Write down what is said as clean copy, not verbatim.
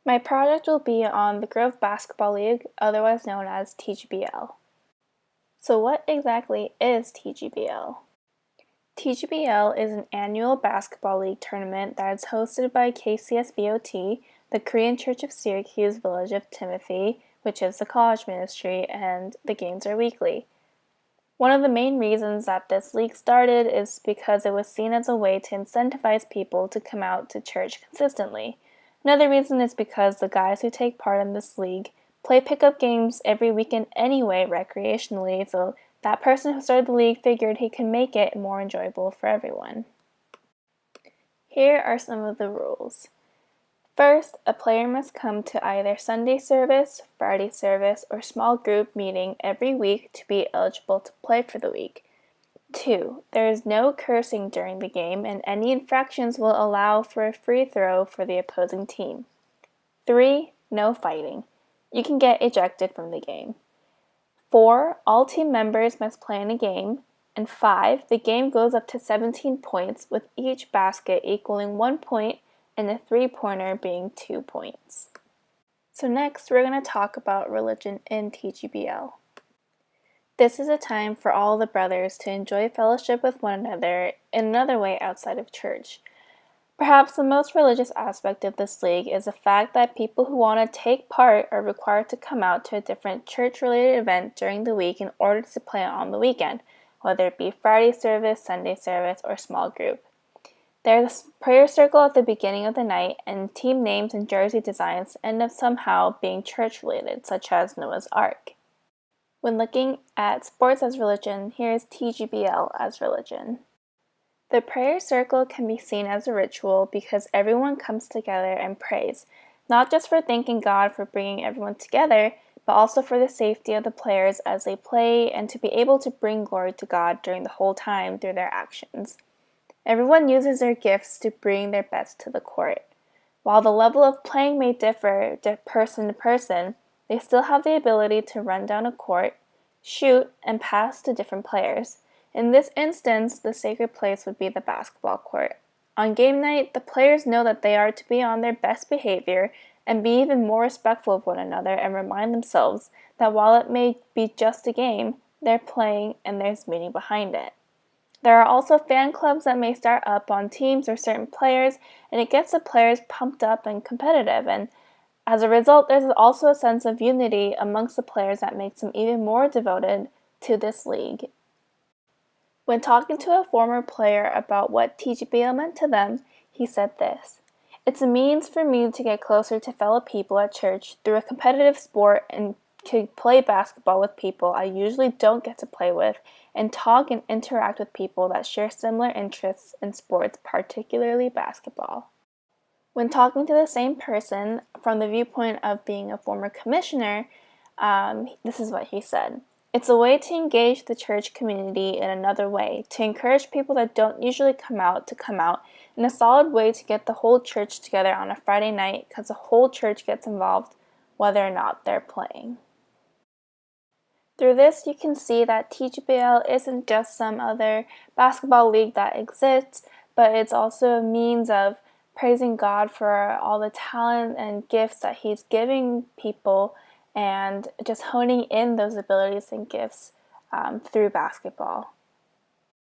My project will be on the Grove Basketball League, otherwise known as TGBL. So what exactly is TGBL? TGBL is an annual basketball league tournament that is hosted by KCSVOT, the Korean Church of Syracuse Village of Timothy, which is the college ministry, and the games are weekly. One of the main reasons that this league started is because it was seen as a way to incentivize people to come out to church consistently. Another reason is because the guys who take part in this league play pickup games every weekend anyway recreationally, so that person who started the league figured he could make it more enjoyable for everyone. Here are some of the rules. First, a player must come to either Sunday service, Friday service, or small group meeting every week to be eligible to play for the week. 2. There is no cursing during the game, and any infractions will allow for a free throw for the opposing team. 3. No fighting. You can get ejected from the game. 4. All team members must play in a game. And 5. The game goes up to 17 points, with each basket equaling 1 point and a three-pointer being 2 points. So next, we're going to talk about religion in TGBL. This is a time for all the brothers to enjoy fellowship with one another in another way outside of church. Perhaps the most religious aspect of this league is the fact that people who want to take part are required to come out to a different church-related event during the week in order to play on the weekend, whether it be Friday service, Sunday service, or small group. There's a prayer circle at the beginning of the night, and team names and jersey designs end up somehow being church-related, such as Noah's Ark. When looking at sports as religion, here's TGBL as religion. The prayer circle can be seen as a ritual because everyone comes together and prays, not just for thanking God for bringing everyone together, but also for the safety of the players as they play and to be able to bring glory to God during the whole time through their actions. Everyone uses their gifts to bring their best to the court. While the level of playing may differ person to person, they still have the ability to run down a court, shoot, and pass to different players. In this instance, the sacred place would be the basketball court. On game night, the players know that they are to be on their best behavior and be even more respectful of one another and remind themselves that while it may be just a game, they're playing and there's meaning behind it. There are also fan clubs that may start up on teams or certain players, and it gets the players pumped up and competitive, and as a result, there's also a sense of unity amongst the players that makes them even more devoted to this league. When talking to a former player about what TGBL meant to them, he said this: "It's a means for me to get closer to fellow people at church through a competitive sport and to play basketball with people I usually don't get to play with, and talk and interact with people that share similar interests in sports, particularly basketball." When talking to the same person from the viewpoint of being a former commissioner, this is what he said: "It's a way to engage the church community in another way, to encourage people that don't usually come out, and a solid way to get the whole church together on a Friday night because the whole church gets involved whether or not they're playing." Through this, you can see that TGBL isn't just some other basketball league that exists, but it's also a means of praising God for all the talent and gifts that He's giving people and just honing in those abilities and gifts through basketball.